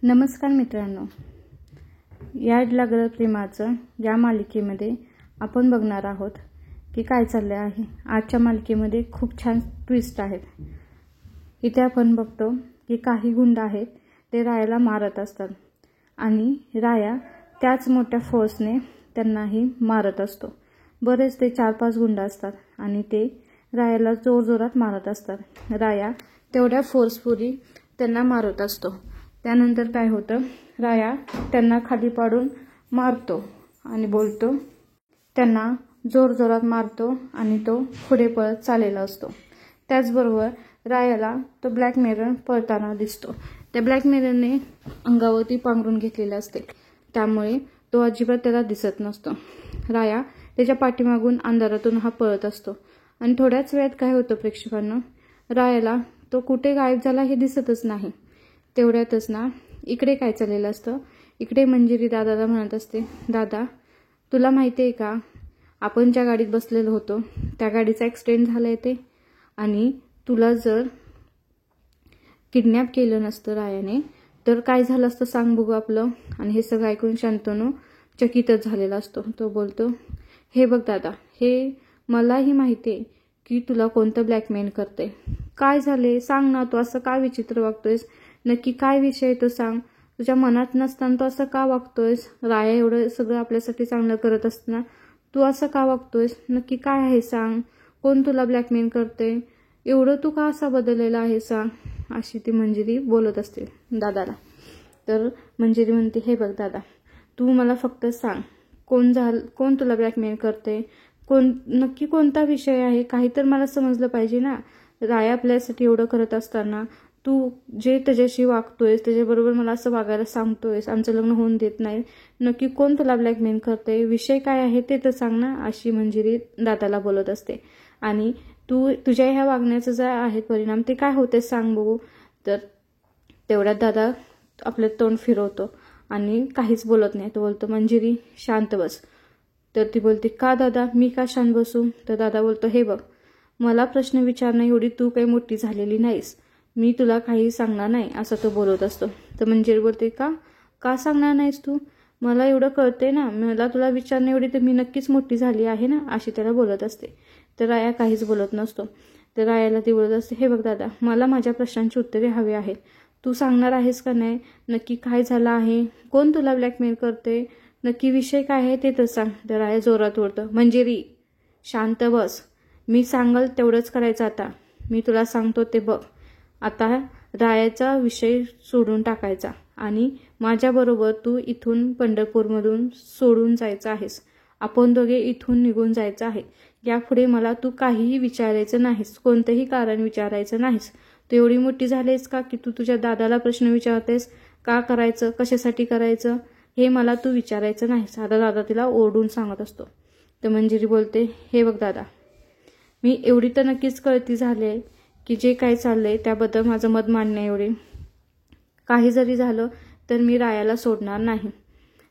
नमस्कार मित्रांनो, याड लागलं प्रेमाचं या मालिकेमध्ये आपण बघणार आहोत की काय चालले आहे। आजच्या मालिकेमध्ये खूप छान ट्विस्ट आहेत। इथे आपण बघतो की काही गुंड आहेत ते रायाला मारत असतात आणि राया त्याच मोठ्या फोर्सने त्यांनाही मारत असतो। बरेच ते 4-5 गुंड असतात आणि ते रायाला जोरजोरात मारत असतात। राया तेवढ्या फोर्सफुली त्यांना मारत असतो। त्यानंतर काय होतं, राया त्यांना खाली पाडून मारतो आणि बोलतो, त्यांना जोरजोरात मारतो आणि तो पुढे पळत चाललेला असतो। त्याचबरोबर रायाला तो ब्लॅक मिरर पळताना दिसतो। त्या ब्लॅक मिररने अंगावरती पांघरून घेतलेले असते, त्यामुळे तो अजिबात त्याला दिसत नसतो। राया त्याच्या पाठीमागून अंधारातून हा पळत असतो आणि थोड्याच वेळात काय होतं प्रेक्षकांनो, रायाला तो कुठे गायब झाला हे दिसतच नाही। तेवढ्यातच ना इकडे काय चाललेलं असतं, इकडे मंजिरी दादाला म्हणत असते, दादा तुला माहिती आहे का, आपण ज्या गाडीत बसलेलो होतो त्या गाडीचा ॲक्सिडेंट झालाय ते, आणि तुला जर किडनॅप केलं नसतं रायाने तर काय झालं असतं सांग बघू आपलं। आणि हे सगळं ऐकून शांतनू चकितच झालेला असतो। तो बोलतो, हे बघ दादा, हे मलाही माहिती आहे की तुला कोणतं ब्लॅकमेल करते। काय झाले सांग ना, तू असं काय विचित्र वागतोयस, नक्की काय विषय तो सांग, तुझ्या मनात नसताना तू असं का वागतोयस। राया एवढं सगळं आपल्यासाठी चांगलं करत असताना तू असं का वागतोयस, नक्की काय आहे सांग, कोण तुला ब्लॅकमेल करते, एवढं तू का असा बदललेला आहे सांग, अशी ती मंजिरी बोलत असते दादाला। तर मंजिरी म्हणते, हे बघ दादा, तू मला फक्त सांग कोण तुला ब्लॅकमेल करते, नक्की कोणता विषय आहे, काही तर मला समजलं पाहिजे ना। राया आपल्यासाठी एवढं करत असताना तू जे त्याच्याशी वागतोयस, त्याच्याबरोबर मला असं वागायला सांगतोयस, आमचं लग्न होऊन देत नाही, नक्की कोण तुला ब्लॅकमेल करते, विषय काय आहे ते तर सांग ना, अशी मंजिरी दादाला बोलत असते। आणि तुझ्या ह्या वागण्याचा जे आहे परिणाम ते काय होते सांग बघू। तर तेवढ्यात दादा आपलं तोंड फिरवतो आणि काहीच बोलत नाही। तो बोलतो, मंजिरी शांत बस। तर ती बोलते, का दादा, मी का शांत बसू। तर दादा बोलतो, हे बघ, मला प्रश्न विचारणं एवढी तू काही मोठी झालेली नाहीस, मी तुला काही सांगणार नाही, असं तो बोलत असतो। तर मंजिरी बोलते, का सांगणार नाहीस तू, मला एवढं कळते ना, मला तुला विचारणं एवढी तर मी नक्कीच मोठी झाली आहे ना, अशी त्याला बोलत असते। तर राया काहीच बोलत नसतो। तर रायाला ती बोलत असते, हे बघ दादा, मला माझ्या प्रश्नांची उत्तरे हवी आहेत, तू सांगणार आहेस का नाही, नक्की काय झालं आहे, कोण तुला ब्लॅकमेल करते, नक्की विषय काय आहे ते तर सांग। तर राया जोरात ओरडतो, मंजिरी शांत बस, मी सांगल तेवढंच करायचं, आता मी तुला सांगतो ते बघ। आता रायाचा विषय सोडून टाकायचा आणि माझ्याबरोबर तू इथून पंढरपूरमधून सोडून जायचं आहेस, आपण दोघे इथून निघून जायचं आहे। यापुढे मला तू काहीही विचारायचं नाहीस, कोणतंही कारण विचारायचं नाहीस। तू एवढी मोठी झालीस का की तू तुझ्या दादाला प्रश्न विचारतेस, का करायचं, कशासाठी करायचं, हे मला तू विचारायचं नाहीस। आता दादा तिला ओरडून सांगत असतो। तर मंजिरी बोलते, हे बघ दादा, मी एवढी तर नक्कीच कळती झाले की जे काय चाललंय त्याबद्दल माझं मत मांडणे एवढे, काही जरी झालं तर मी रायाला सोडणार नाही।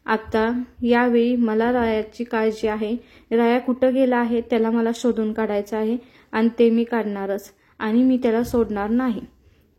आता यावेळी मला रायाची काळजी आहे, राया कुठं गेला आहे त्याला मला शोधून काढायचं आहे आणि ते मी काढणारच, आणि मी त्याला सोडणार नाही।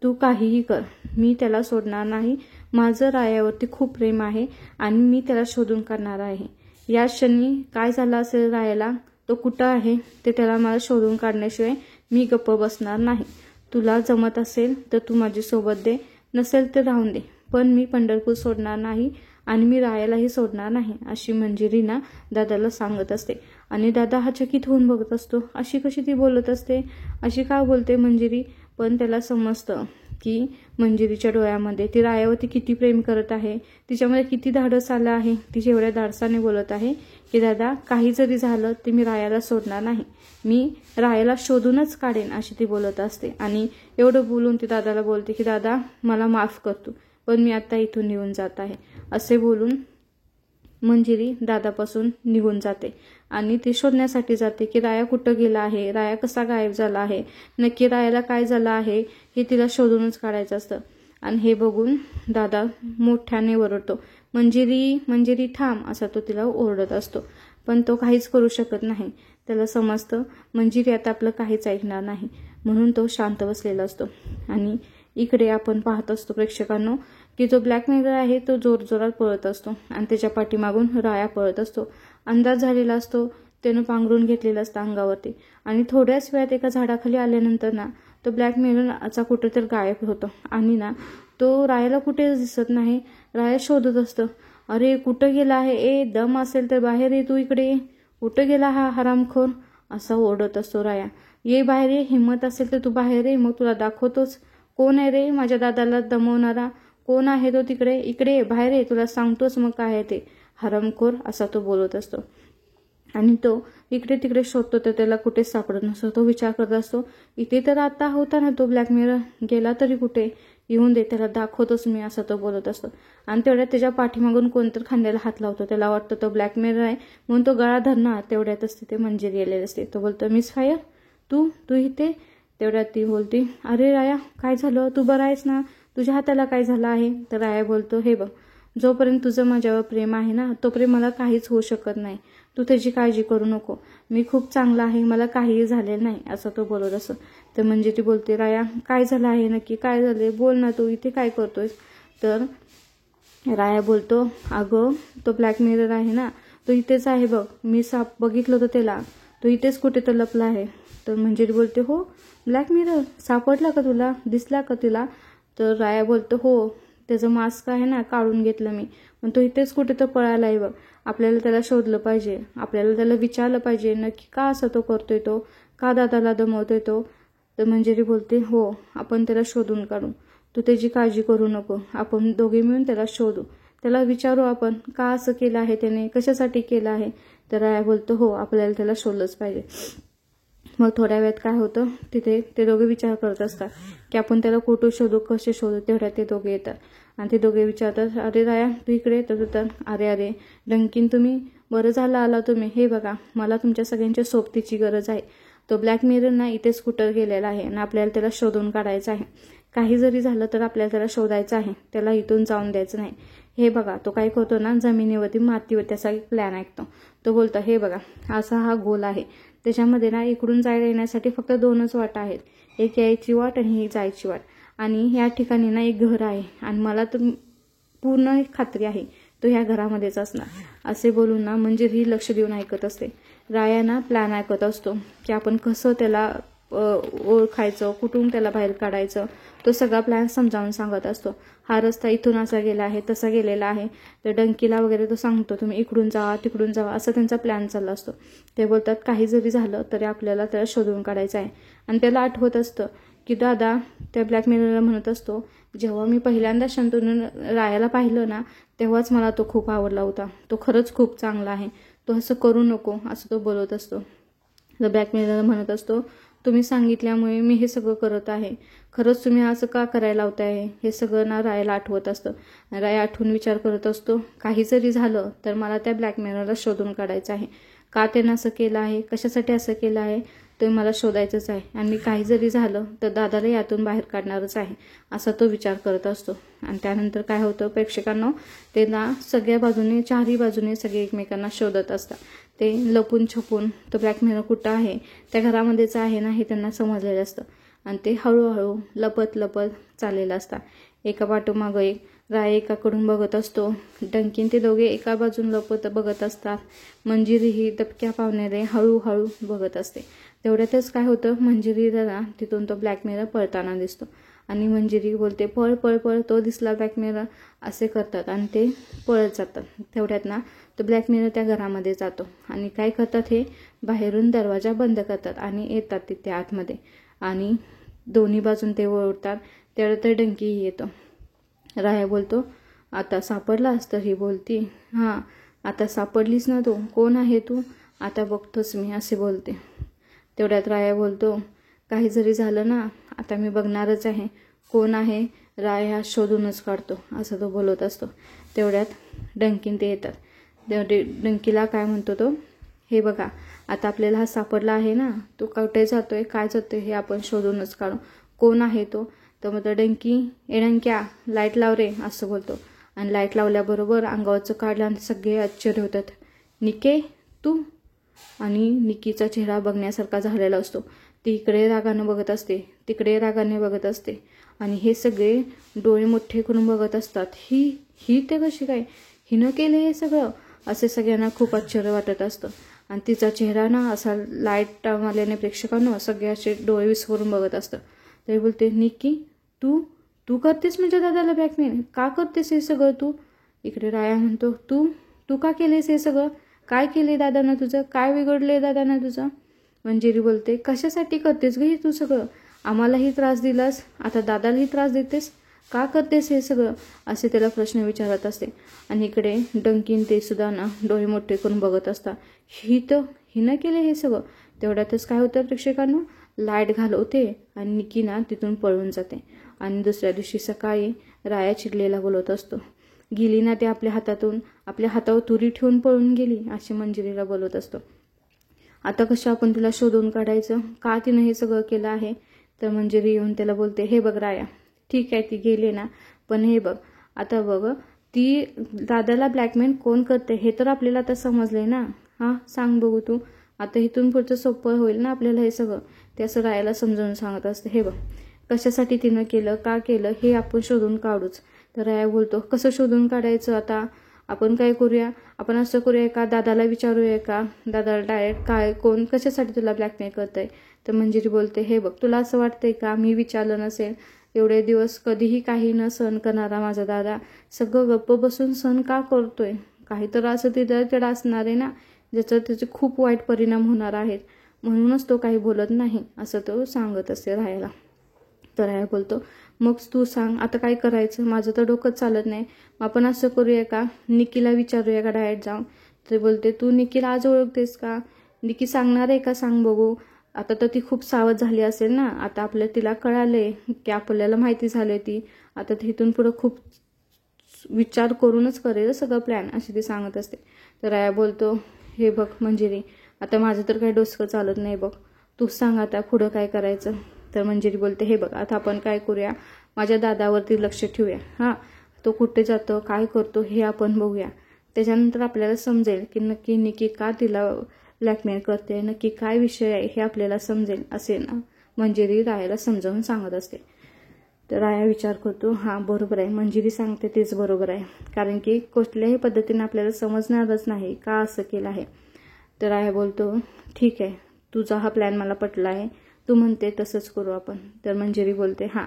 तू काहीही कर, मी त्याला सोडणार नाही, माझं रायावरती खूप प्रेम आहे आणि मी त्याला शोधून काढणार आहे। या क्षणी काय झालं असेल रायाला, तो कुठं आहे ते त्याला मला शोधून काढण्याशिवाय मी गप्प बसणार नाही। तुला जमत असेल तर तू माझी सोबत दे, नसेल तर राहून दे, पण मी पंढरपूर सोडणार नाही आणि मी रायालाही सोडणार नाही, अशी मंजिरी ना दादाला सांगत असते। आणि दादा हा चकित होऊन बघत असतो, अशी कशी ती बोलत असते, अशी का बोलते मंजिरी। पण त्याला समजतं की मंजिरीच्या डोळ्यामध्ये ती रायावरती किती प्रेम करत आहे, तिच्यामध्ये किती धाडस आलं आहे, ती जेवढ्या धाडसाने बोलत आहे की दादा काही जरी झालं ते मी रायाला सोडणार नाही, मी रायाला शोधूनच काढेन, अशी ती बोलत असते। आणि एवढं बोलून ती दादाला बोलते की दादा मला माफ करतो, पण मी आता इथून निघून जात आहे, असे बोलून मंजिरी दादापासून निघून जाते आणि ती शोधण्यासाठी जाते की राया कुठं गेला आहे, राया कसा गायब झाला आहे, नक्की रायाला काय झालं आहे हे तिला शोधूनच काढायचं असतं। आणि हे बघून दादा मोठ्याने ओरडतो, मंजिरी मंजिरी थांब, असा तो तिला ओरडत असतो, पण तो काहीच करू शकत नाही। त्याला समजतं मंजिरी आता आपलं काहीच ऐकणार नाही, म्हणून तो शांत बसलेला असतो। आणि इकडे आपण पाहत असतो प्रेक्षकांनो की जो ब्लॅकमेलर आहे तो जोरजोरात पळत असतो आणि त्याच्या पाठीमागून राया पळत असतो. अंदाज झालेला असतो, त्यानं पांघरून घेतलेलं असतं अंगावरती आणि थोड्याच वेळात एका झाडाखाली आल्यानंतर ना तो ब्लॅकमेलरचा कुठेतरी गायब होतो आणि ना तो रायाला कुठेच दिसत नाही. राया शोधत असतं, अरे कुठं गेला आहे, ए दम असेल तर बाहेर ये, तू इकडे ये, कुठं गेला हा हरामखोर, असा ओरडत असतो राया. ये बाहेर ये, हिंमत असेल तर तू बाहेर ये, मग तुला दाखवतोच. कोण आहे रे माझ्या दादाला दमवणारा, कोण आहे तो तिकडे, इकडे ये, बाहेर ये, तुला सांगतोच मग काय आहे ते हरामखोर, असा तो बोलत असतो. आणि तो इकडे तिकडे शोधतो तर त्याला कुठेच सापडत नसतो. तो विचार करत असतो, इथे तर आता होता ना तो ब्लॅकमेलर, गेला तरी कुठे, येऊन दे, त्याला दाखवतोच मी, असा तो बोलत असतो. आणि तेवढ्यात त्याच्या पाठीमागून कोणतर खांद्याला हात लावतो. त्याला वाटतं तो ब्लॅकमेलर आहे म्हणून तो गळा धरणार. तेवढ्यातच तिथे मंजिरी गेलेली असते. तो बोलतो, मिस फायर, तू इथे. तेवढ्यात ती बोलते, अरे राया काय झालं, तू बरा आहेस ना, तुझ्या हाताला काय झालं आहे. तर राया बोलतो, हे बघ, जोपर्यंत तुझं माझ्यावर प्रेम आहे ना तोपर्यंत मला काहीच होऊ शकत नाही, तू त्याची काळजी करू नको, मी खूप चांगला आहे, मला काहीही झालेलं नाही, असं तो बोलत असं. तर म्हणजे ती बोलते, राया काय झालं आहे नक्की, काय झाले, बोल ना, तू इथे काय करतोयस. तर राया बोलतो, अगं तो ब्लॅकमेलर आहे ना तो इथेच आहे बघ, मी साप बघितलं होतं त्याला, तो इथेच कुठे तर लपला आहे. तर मंजिरी बोलते, हो ब्लॅकमेलर सापडला का तुला, दिसला का तुला. तर राया बोलतो, हो त्याचं मास्क आहे ना काढून घेतलं मी, पण तो इथेच कुठे तर पळाला आहे बघ, आपल्याला त्याला शोधलं पाहिजे, आपल्याला त्याला विचारलं पाहिजे नक्की का असं तो करतोय, तो का दादाला दमवतोय तो. तर मंजिरी बोलते, हो आपण त्याला शोधून काढू, तू त्याची काळजी करू नको, आपण दोघे मिळून त्याला शोधू, त्याला विचारू आपण का असं केलं आहे त्याने, कशासाठी केलं आहे. तर राया बोलतो, हो आपल्याला त्याला शोधलंच पाहिजे. मग थोड्या वेळात काय होतं, तिथे ते दोघे विचार करत असतात की आपण त्याला कुठं शोधू, कसे शोधू. तेवढ्यात ते दोघे येतात आणि ते दोघे विचारतात, अरे राया तू इकडे. तर अरे डंकीन, तुम्ही बरं झालं आला तुम्ही, हे बघा मला तुमच्या सगळ्यांच्या सोबतीची गरज आहे. तो ब्लॅकमेलर ना इथेच कुठं गेलेला आहे आणि आपल्याला त्याला शोधून काढायचं आहे, काही जरी झालं तर आपल्याला त्याला शोधायचं आहे, त्याला इथून जाऊन द्यायचं नाही. हे बघा तो काय करतो ना, जमिनीवरती मातीवर त्याचा एक प्लॅन ऐकतो. तो बोलतो, हे बघा असा हा गोल आहे, त्याच्यामध्ये ना इकडून जायला येण्यासाठी फक्त 2च वाटा आहेत, एक यायची वाट आणि एक जायची वाट, आणि ह्या ठिकाणी ना एक घर आहे आणि मला तर पूर्ण खात्री आहे तो ह्या घरामध्येच असणार. असे बोलून ना मंजिरी ही लक्ष देऊन ऐकत असते. राया ना प्लॅन ऐकत असतो की आपण कसं त्याला ओळखायचं, कुठून त्याला बाहेर काढायचं, तो सगळा प्लॅन समजावून सांगत असतो. हा रस्ता इथून असा गेला आहे, तसा गेलेला आहे. तर डंकीला वगैरे तो सांगतो, तुम्ही इकडून जावा तिकडून जावा, असं त्यांचा प्लॅन चालला असतो. ते बोलतात, काही जरी झालं तरी आपल्याला त्याला शोधून काढायचं आहे. आणि त्याला आठवत असतं की दादा त्या ब्लॅकमेलरला म्हणत असतो, जेव्हा मी पहिल्यांदा शंतनून रायाला पाहिलं ना तेव्हाच मला तो खूप आवडला होता, तो खरंच खूप चांगला आहे, तो असं करू नको, असं तो बोलत असतो. तर ब्लॅकमेलर म्हणत असतो, तुम्ही सांगितल्यामुळे मी हे सगळं करत आहे, खरंच तुम्ही असं का करायला लावताय. हे सगळं ना रायाला आठवत असतं. राया आठवून विचार करत असतो, काही जरी झालं तर मला त्या ब्लॅकमेलरला शोधून काढायचं आहे, का त्यानं असं केलं आहे, कशासाठी असं केलं आहे ते मला शोधायचंच आहे, आणि काही जरी झालं तर दादाला यातून बाहेर काढणारच आहे, असा तो विचार करत असतो. आणि त्यानंतर काय होतं प्रेक्षकांना, ते ना सगळ्या बाजूने चारही बाजूने सगळे एकमेकांना शोधत असतात. ते लपून छपून तो ब्लॅकमेलर कुठं आहे, त्या घरामध्येच आहे ना हे त्यांना समजलेलं असतं. आणि ते हळूहळू लपत चाललेलं असतात, एका पाठोमागं एक. राय एकाकडून बघत असतो, डंकीन ते दोघे एका बाजून लपत बघत असतात. मंजिरी ही दबक्या पावण्याने हळूहळू बघत असते. तेवढ्यातच काय होतं, मंजिरीला तिथून तो ब्लॅकमेलर पळताना दिसतो आणि मंजिरी बोलते, पळ पळ पळ, तो दिसला ब्लॅकमेलर, असे करतात आणि ते पळत जातात. तेवढ्यात ना तो ब्लॅकमेलर त्या घरामध्ये जातो आणि काय करतात, हे बाहेरून दरवाजा बंद करतात आणि येतात तिथे आतमध्ये आणि दोन्ही बाजून ते ओळखतात. तेवढ्यात तर डंकीही येतो. राया बोलतो, आता सापडलास. तर ही बोलती, हां आता सापडलीस ना तू, कोण आहे तू, आता बघतोच मी, असे बोलते. तेवढ्यात राया बोलतो, काही जरी झालं ना आता मी बघणारच आहे, कोण आहे, राया शोधूनच काढतो, असं तो बोलत असतो. तेवढ्यात डंकीन ते येतात. डंकीला काय म्हणतो तो, हे बघा आता आपल्याला हा सापडला आहे ना, तो कुठे जातोय काय जातोय हे आपण शोधूनच काढू, कोण आहे तो. तर मग डंकी, ए डंक्या लाईट लाव रे, असं बोलतो. आणि लाईट लावल्याबरोबर अंगावरचं काढलं आणि सगळे आश्चर्य होतात. निके तू. आणि निकीचा चेहरा बघण्यासारखा झालेला असतो. ती इकडे रागानं बघत असते, तिकडे रागाने बघत असते आणि हे सगळे डोळे मोठे करून बघत असतात. ही ते कशी काय, हिनं केलं हे सगळं, असे सगळ्यांना खूप आश्चर्य वाटत असतं. आणि तिचा चेहरा ना असा लाईट आल्याने प्रेक्षकांना सगळे असे डोळे विस्फोरून बघत असतं. तरी बोलते, निक्की तू करतेस म्हणजे दादाला ब्लॅकमेल, का करतेस हे सगळं तू? इकडे राया म्हणतो, तू का केलेस हे सगळं, काय केले दादानं तुझं, काय बिघडले दादानं तुझं? मंजिरी बोलते, कशासाठी करतेस ग हे तू सगळं, आम्हालाही त्रास दिलास, आता दादालाही त्रास देतेस, का करतेस हे सगळं, असे त्याला प्रश्न विचारत असते. आणि इकडे डंकीन ते सुद्धा ना डोळे मोठे करून बघत असतात. हिनं केले हे सगळं. तेवढ्यातच काय होतं प्रेक्षकांना, लाईट घालवते आणि निक्की ना तिथून पळून जाते. आणि दुसऱ्या दिवशी सकाळी राया चिडलेला बोलत असतो, गेली ना ते आपल्या हातावर तुरी ठेवून पळून गेली, अशी मंजिरीला बोलत असतो. आता कसं आपण तिला शोधून काढायचं, का तिनं हे सगळं केलं आहे? तर मंजिरी येऊन त्याला बोलते, हे बघ राया, ठीक आहे ती गेली ना, पण हे बघ आता बघ ती दादाला ब्लॅकमेल कोण करते हे तर आपल्याला आता समजलंय ना. हां सांग बघू तू, आता इथून पुढचं सोपं होईल ना आपल्याला हे सगळं. ते असं रायाला समजावून सांगत असते. हे बघ कशासाठी तिनं केलं, का केलं हे आपण शोधून काढूच. तर राया बोलतो, कसं शोधून काढायचं आता, आपण काय करूया, आपण असं करूया का, दादाला विचारूया का, दादाला डायरेक्ट काय कोण कशासाठी तुला ब्लॅकमेल करतंय? तर मंजिरी बोलते, हे बघ तुला असं वाटतंय का मी विचारलं नसेल, एवढे दिवस कधीही काही न सहन करणारा माझा दादा सगळं गप्प बसून सहन का करतोय? काही तर असं तिथं असणार आहे ना, त्याचे खूप वाईट परिणाम होणार आहेत, म्हणूनच तो काही बोलत नाही, असं तो सांगत असते रायाला. तर राया बोलतो, मग तू सांग आता काय करायचं, माझं तर डोकंच चालत नाही, मग आपण असं करूया का, निक्कीला विचारूया का डायरेक्ट जाऊन? ते बोलते, तू निक्कीला आज ओळखतेस का, निक्की सांगणार आहे का, सांग बघू. आता तर ती खूप सावध झाली असेल ना, आता तिला कळालंय की आपल्याला माहिती झाली ती, आता तिथून पुढं खूप विचार करूनच करेल सगळं प्लॅन, अशी ती सांगत असते. तर राया बोलतो, हे बघ मंजिरी, आता माझं तर काही डोसकं चालत नाही बघ, तू सांग आता पुढं काय करायचं. तर मंजिरी बोलते, हे बघ आता आपण काय करूया, माझ्या दादावरती लक्ष ठेवूया, हां तो कुठे जातो काय करतो हे आपण बघूया, त्याच्यानंतर आपल्याला समजेल की नक्की निक्की का तिला ब्लॅकमेल करते, नक्की काय विषय आहे हे आपल्याला समजेल, असे ना मंजिरी रायाला समजावून सांगत असते. तर राया विचार करतो, हां बरोबर आहे, मंजिरी सांगते तेच बरोबर आहे, कारण की कुठल्याही पद्धतीने आपल्याला समजणारच नाही का असं केलं आहे. तर राया बोलतो, ठीक आहे तुझा हा प्लॅन मला पटला आहे, तू म्हणते तसंच करू आपण. तर मंजिरी बोलते, हां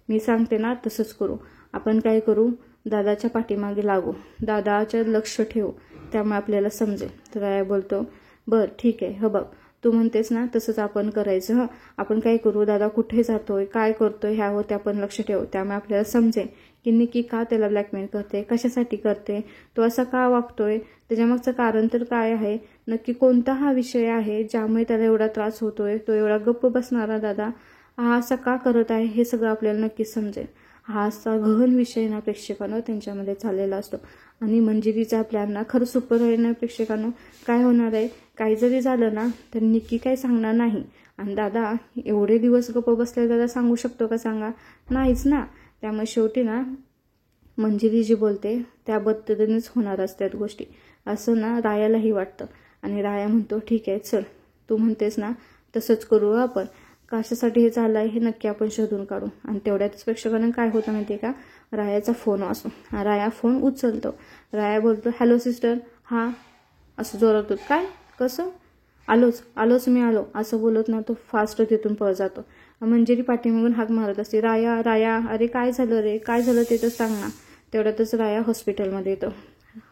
मी सांगते ना तसंच करू, आपण काय करू, दादाच्या पाठीमागे लागू, दादाच्या लक्ष ठेवू, त्यामुळे आपल्याला समजेल. तर राया बोलतो, बरं ठीक आहे, हो बघ तू म्हणतेस ना तसंच आपण करायचं, हं आपण काय करू, दादा कुठे जातोय काय करतोय ह्यावरती आपण लक्ष ठेवू, त्यामुळे आपल्याला समजेल की निक्की का त्याला ब्लॅकमेल करते, कशासाठी करते, तो असा का वागतोय, त्याच्यामागचं कारण तर काय आहे, नक्की कोणता हा विषय आहे ज्यामुळे त्याला एवढा त्रास होतोय, तो एवढा गप्प बसणारा दादा हा असा का करत आहे, हे सगळं आपल्याला नक्की समजेल. हा असा गहन विषय ना प्रेक्षकांना त्यांच्यामध्ये चाललेला असतो. आणि मंजिरीचा प्लॅन ना खरं सुपर होईल ना प्रेक्षकांना. काय होणार आहे, काही जरी झालं ना तर निक्की काही सांगणार नाही, आणि दादा एवढे दिवस गप्प बसले, दादा सांगू शकतो का, सांगा नाहीच ना. त्यामुळे शेवटी ना मंजिरी जी बोलते त्या पद्धतीनेच होणार असतात गोष्टी, असं ना रायालाही वाटतं. आणि राया म्हणतो, ठीक आहे चल तू म्हणतेस ना तसंच करू, आपण कशासाठी हे चाललं आहे हे नक्की आपण शोधून काढू. आणि तेवढ्याच प्रेक्षकांना काय होतं माहिती आहे का, रायाचा फोन असतो, राया फोन उचलतो, राया बोलतो, हॅलो सिस्टर, हां असं जोरात होत, काय कसं, आलोच मी आलो, असं बोलत ना तो फास्ट तिथून पळ जातो. मंजिरी पाठीमागून हाक मारत असते, राया अरे काय झालं रे, काय झालं ते तर सांग ना. तेवढ्यातच राया हॉस्पिटलमध्ये येतो.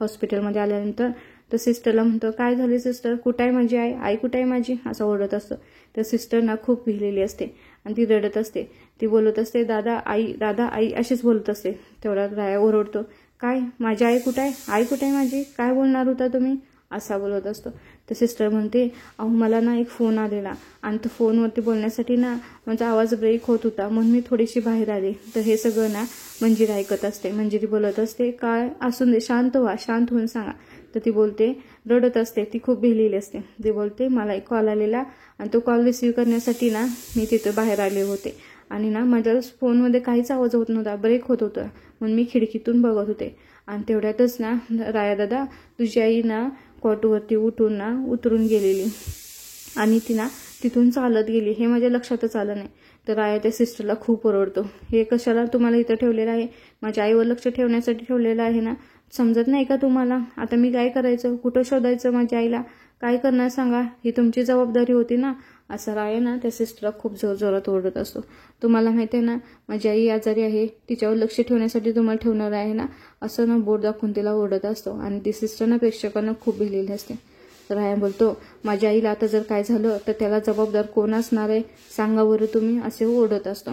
हॉस्पिटलमध्ये आल्यानंतर तर सिस्टरला म्हणतो, काय झाले सिस्टर, कुठं आहे माझी आई कुठं आहे माझी, असं ओरडत असतं. तर सिस्टर ना खूप भिलेली असते आणि ती रडत असते, ती बोलत असते, दादा आई अशीच बोलत असते. तेवढ्यात राया ओरडतो, काय माझी आई कुठं आहे, आई कुठे आहे माझी, काय बोलणार होता तुम्ही, असा बोलत असतो. तर सिस्टर म्हणते, अहो मला ना एक फोन आलेला आणि तो फोनवरती बोलण्यासाठी ना माझा आवाज ब्रेक होत होता, म्हणून मी थोडीशी बाहेर आले. तर हे सगळं ना मंजिरी ऐकत असते. मंजिरी बोलत असते, काय असून दे, शांत होऊन सांगा. तर ती बोलते, रडत असते, ती खूप भिलेली असते. ती बोलते, मला एक कॉल आलेला आणि तो कॉल रिसीव्ह करण्यासाठी ना मी तिथं बाहेर आले होते, आणि ना माझ्या फोनमध्ये काहीच आवाज होत नव्हता, ब्रेक होत होता, म्हणून मी खिडकीतून बघत होते. आणि तेवढ्यातच ना राया दादा तुझी आई ना कॉटवरती उठून ना उतरून गेलेली, आणि ती ना तिथून चालत गेली, हे माझ्या लक्षातच आलं नाही. तर राया त्या सिस्टरला खूप ओरडतो, हे कशाला तुम्हाला इथं ठेवलेलं आहे, माझ्या आईवर लक्ष ठेवण्यासाठी ठेवलेलं आहे ना, समजत नाही का तुम्हाला, आता मी काय करायचं, कुठं शोधायचं माझ्या आईला, काय करणार सांगा, ही तुमची जबाबदारी होती ना, असा राया ना त्या सिस्टरला खूप जोरजोरात ओरडत असतो. तुम्हाला माहिती आहे ना, माझी आई आजारी आहे, तिच्यावर लक्ष ठेवण्यासाठी तुम्हाला ठेवणार आहे ना, असं ना बोट दाखवून तिला ओरडत असतो. आणि ती सिस्टर ना प्रेक्षकांना खूप भिलेली असते. तर राया बोलतो, माझ्या आईला आता जर काय झालं तर त्याला जबाबदार कोण असणार आहे, सांगा बरं तुम्ही, असे ओरडत असतो.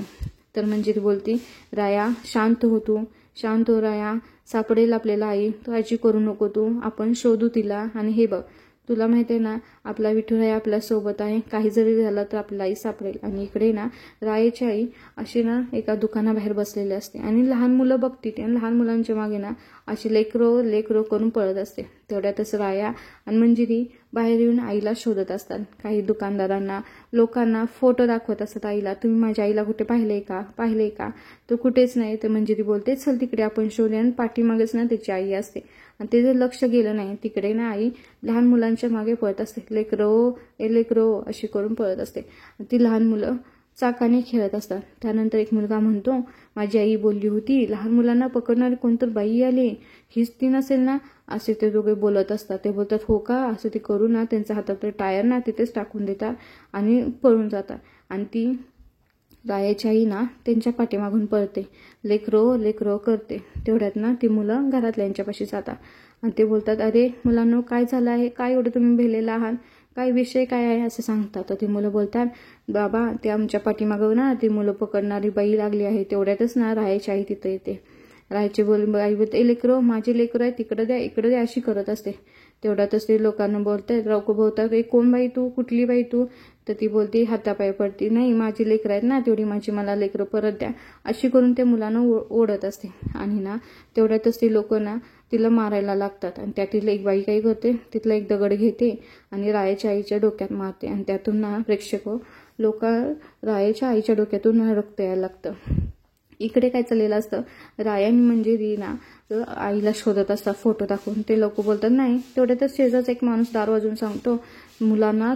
तर मंजिरी बोलती, राया शांत हो तू, शांत हो राया, सापडेल आपल्याला आई, काळजी करू नको तू, आपण शोधू तिला. आणि हे बघ, तुला माहिती आहे ना, आपला विठुराया आपल्या सोबत आहे, काही जरी झालं तर आपली आई सापडेल. आणि इकडे ना रायाची आई अशी ना एका दुकानाबाहेर बसलेली असते आणि लहान मुलं बघती आणि लहान मुलांच्या मागे ना अशी लेकरो करून पळत असते. तेवढ्यातच राया आणि मंजिरी बाहेर येऊन आईला शोधत असतात. काही दुकानदारांना, लोकांना फोटो दाखवत असतात आईला, तुम्ही माझ्या आईला कुठे पाहिलंय का, तो कुठेच नाही. तर मंजिरी बोलते, चल तिकडे आपण शोधूया. आणि पाठीमागेच ना त्याची आई असते आणि ते जर लक्ष गेलं नाही तिकडे ना, आई लहान मुलांच्या मागे पळत असते, लेकरो अशी करून पळत असते. ती लहान मुलं चाकाने खेळत असतात. त्यानंतर एक मुलगा म्हणतो, माझी आई बोलली होती लहान मुलांना पकडणारी कोणतर बाई आली, हीच ती नसेल ना, असे ते दोघे बोलत असतात. ते बोलतात, हो का, असं ते करू ना त्यांच्या हातातले टायर ना तिथेच टाकून देतात आणि पळून जातात. आणि ती रायाची आई ना त्यांच्या पाठीमागून पळते, लेकरो करते. तेवढ्यात ना ती मुलं घरातल्यांच्यापाशी जातात आणि ते बोलतात, अरे मुलांनो, काय झालं आहे, काय एवढं तुम्ही भिलेला आहात, काय विषय काय आहे, असं सांगतात. तर ती मुलं बोलतात, बाबा ते आमच्या पाठीमागं ना ती मुलं पकडणारी बाई लागली आहे. तेवढ्यातच ना रायाची आई तिथं येते. राहायची आई बोलते, लेकरो, माझी लेकरं आहे, इकडे द्या अशी करत असते. तेवढ्यातच ते लोकांना बोलतात, बोलतात, कोण बाई तू, कुठली बाई तू, तर ती बोलते, हातापाय पडती, नाही माझी लेकरं आहेत ना, तेवढी मला लेकरं परत द्या, अशी करून त्या मुलांना ओढत असते. आणि ना तेवढ्यातच ती लोक ना तिला मारायला लागतात. आणि त्यातील एक बाई काय करते, तिथला एक दगड घेते आणि रायाच्या आईच्या डोक्यात मारते. आणि त्यातून ना प्रेक्षक लोक रायाच्या आईच्या डोक्यातून रक्त यायला लागतं. इकडे काय चाललेलं असतं, राया आणि मंजिरी ना आईला शोधत असतात फोटो दाखवून. ते लोक बोलतात, नाही. तेवढ्यातच शेजारचा एक माणूस दार वाजून सांगतो,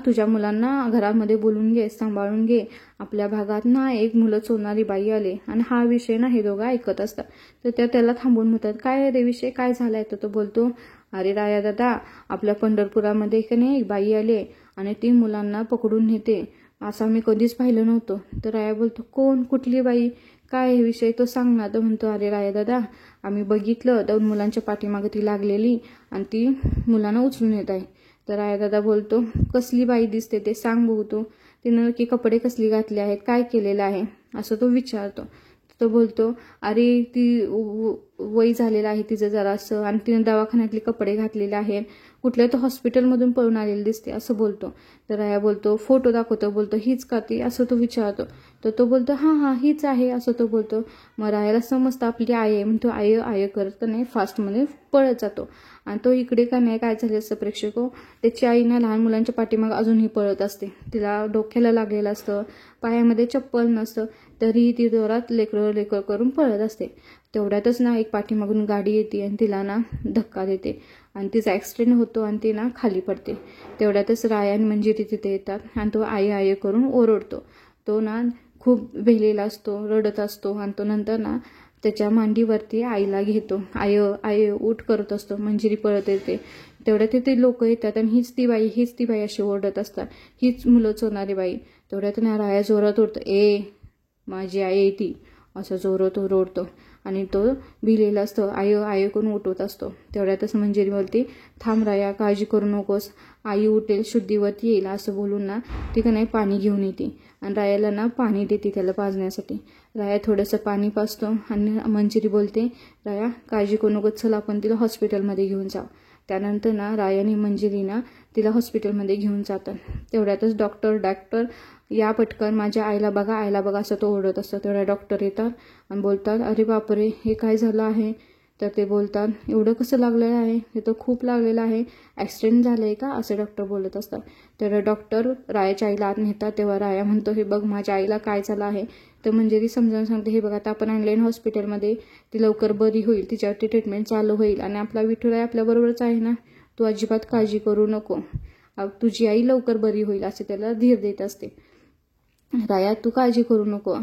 तुझ्या मुलांना घरामध्ये बोलून घे, सांभाळून घे, आपल्या भागात ना एक मुलं चोरणारी बाई आली. आणि हा विषय ना हे दोघं ऐकत असतात. तर त्याला थांबून म्हणतात, काय रे विषय, काय झालाय. तर तो बोलतो, अरे राया दादा, आपल्या पंढरपुरामध्ये का नाही एक बाई आली आणि ती मुलांना पकडून नेते, असं आम्ही कधीच पाहिलं नव्हतं. तर राया बोलतो, कोण, कुठली बाई, काय हे विषय, तो सांग ना. तर म्हणतो, अरे राया दादा, आम्ही बघितलं 2 मुलांच्या पाठीमागे ती लागलेली आणि ती मुलांना उचलून येत आहे. तर राया दादा बोलतो, कसली बाई दिसते ते सांग बघू तू, तिनं नक्की कपडे कसली घातले आहेत, काय केलेलं आहे, असं तो विचारतो. तो बोलतो, अरे ती वय झालेलं आहे तिचं जरासं आणि तिने दवाखान्यातले कपडे घातलेले आहेत, कुठल्या तर हॉस्पिटलमधून पळून आलेली दिसते, असं बोलतो. तर राया बोलतो, फोटो दाखवतो, बोलतो, हीच का ती, असं तो विचारतो. तर तो बोलतो, हां हीच आहे, असं तो बोलतो. मग रायाला समजतं आपली आई आहे, म्हणतो आय करत का नाही फास्टमध्ये पळत जातो. आणि तो इकडे का नाही काय झाले असतं प्रेक्षक, त्याची आई ना लहान मुलांच्या पाठीमाग अजूनही पळत असते. तिला डोक्याला लागलेलं असतं, पायामध्ये चप्पल नसतं, तरीही ती जोरात लेकर करून पळत असते. तेवढ्यातच ना एक पाठीमागून गाडी येते आणि तिला ना धक्का देते आणि तिचा ॲक्सिडेंट होतो आणि ती ना खाली पडते. तेवढ्यातच राया आणि मंजिरी तिथे येतात आणि तो आय करून ओरडतो. तो ना खूप भेलेला असतो, रडत असतो आणि तो नंतर ना त्याच्या मांडीवरती आईला घेतो. आय उठ करत असतो. मंजिरी पळत येते. तेवढ्यात ते लोक येतात आणि हीच ती बाई अशी ओरडत असतात, हीच मुलं चोरणारी बाई. तेवढ्यात ना राया जोरात ओरडतो, माझी आई ती, असं जोरात ओरडतो आणि तो भिलेला असतो, आय करून उठवत असतो. तेवढ्यातच मंजिरी बोलते, थांब राया, काळजी करू नकोस, आई उठेल, शुद्धीवरती येईल, असं बोलून ना ती का नाही पाणी घेऊन येते आणि रायाला ना पाणी देते त्याला पाजण्यासाठी. राया थोडंसं पाणी पाजतो आणि मंजिरी बोलते, राया काळजी करू नको, चल आपण तिला हॉस्पिटलमध्ये घेऊन जाऊ. त्यानंतर ना राया आणि मंजिरी ना तिला हॉस्पिटलमध्ये घेऊन जातात. तेवढ्यातच डॉक्टर या पटकन, माझ्या आईला बघा असं तो ओरडत असतो. तेवढ्या डॉक्टर येतात आणि बोलतात, अरे बापरे, हे काय झालं आहे. तर ते बोलतात, एवढं कसं लागलेलं आहे, हे तर खूप लागलेलं आहे, ॲक्सिडेंट झालं आहे का, असे डॉक्टर बोलत असतात. तर डॉक्टर रायाच्या आईला आत नेतात. तेव्हा राया म्हणतो, हे बघ माझ्या आईला काय झालं आहे. तर मंजिरी समजावून सांगते, हे बघ आता आपण आणले हॉस्पिटलमध्ये, ती लवकर बरी होईल, तिच्यावरती ट्रीटमेंट चालू होईल आणि आपला विठुराया आपल्याबरोबरच आहे ना, तू अजिबात काळजी करू नको, तुझी आई लवकर बरी होईल, असे त्याला धीर देत असते. राया तू काळजी करू नको,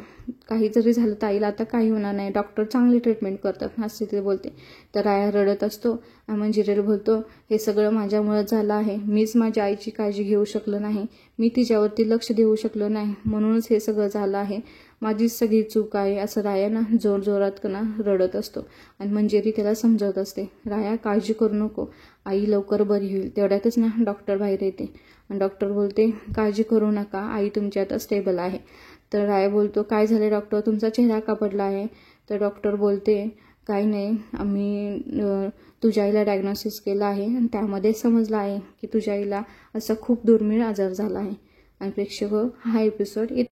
काही जरी झालं तर आईला आता काही होणार नाही, डॉक्टर चांगली ट्रीटमेंट करतात असे ते बोलते. तर राया रडत असतो आणि मंजिरीला बोलतो हे सगळं माझ्यामुळे झालं आहे, मीच माझ्या आईची काळजी घेऊ शकलो नाही, मी तिच्यावरती लक्ष देऊ शकलो नाही, म्हणूनच हे सगळं झालं आहे, माझी सगळी चूक आहे असं राया ना जोरजोरात रडत असतो. आणि मंजिरी त्याला समजवत असते, राया काळजी करू नको, आई लवकर बरी होईल. तेवढ्यातच ना डॉक्टर बाहेर येते आणि डॉक्टर बोलते काळजी करू नका, आई तुमची आता स्टेबल आहे. तर राया बोलतो काय झाले डॉक्टर, तुमचा चेहरा का पडला आहे. तर डॉक्टर बोलते काही नाही, आम्ही तुझ्या आईला डायग्नोसिस केलं आहे आणि त्यामध्ये समजलं आहे की तुझ्या आईला असा खूप दुर्मिळ आजार झाला आहे. आणि प्रेक्षक हा एपिसोड